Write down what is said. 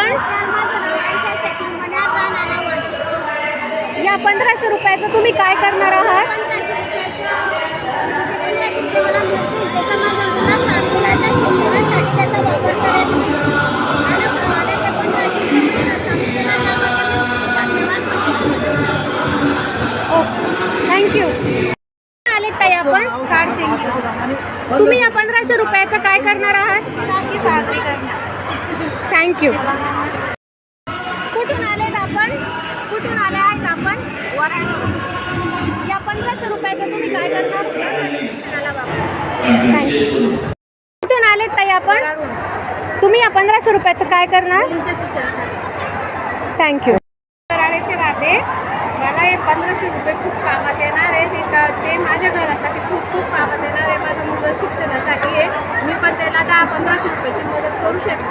नमस्कार, माझं नाव आयशा शेट्टी मन्यार, राहणार आव्हाड. या 1500 रुपयाचं तुम्ही काय करणार आहात? 1500 रुपयाचं म्हणजे जे 1500 रुपये मला मिळतील त्याचा माझ्या मुलाच्या शिक्षणासाठी त्याचा वापर करेल मी. आणि ते 1500 रुपये महिना सांगितलेला त्याबद्दल धन्यवाद म्हणते. Okay, thank you. आले ताई आपण साड शेंगी तुम्ही या 1500 रुपयाचं काय करणार आहात? नक्की साजरी करणार. थँक्यू. कुठून आलेत आपण? कुठून आले आहेत आपण? वराडवरून. या 1500 रुपयाचं तुम्ही काय करणार? शिक्षणाला वापर. थँक्यू. कुठून आलेत ताई आपण? तुम्ही या 1500 रुपयाचं काय करणार? मुलींच्या शिक्षणासाठी. थँक्यू. येथे राहते. मला हे 1500 रुपये खूप कामात येणार आहे. ते माझ्या घरासाठी खूप खूप कामात येणार आहे. माझं मुलं शिक्षणासाठी आहे. मी पण त्याला 10-1500 रुपयाची मदत करू शकते.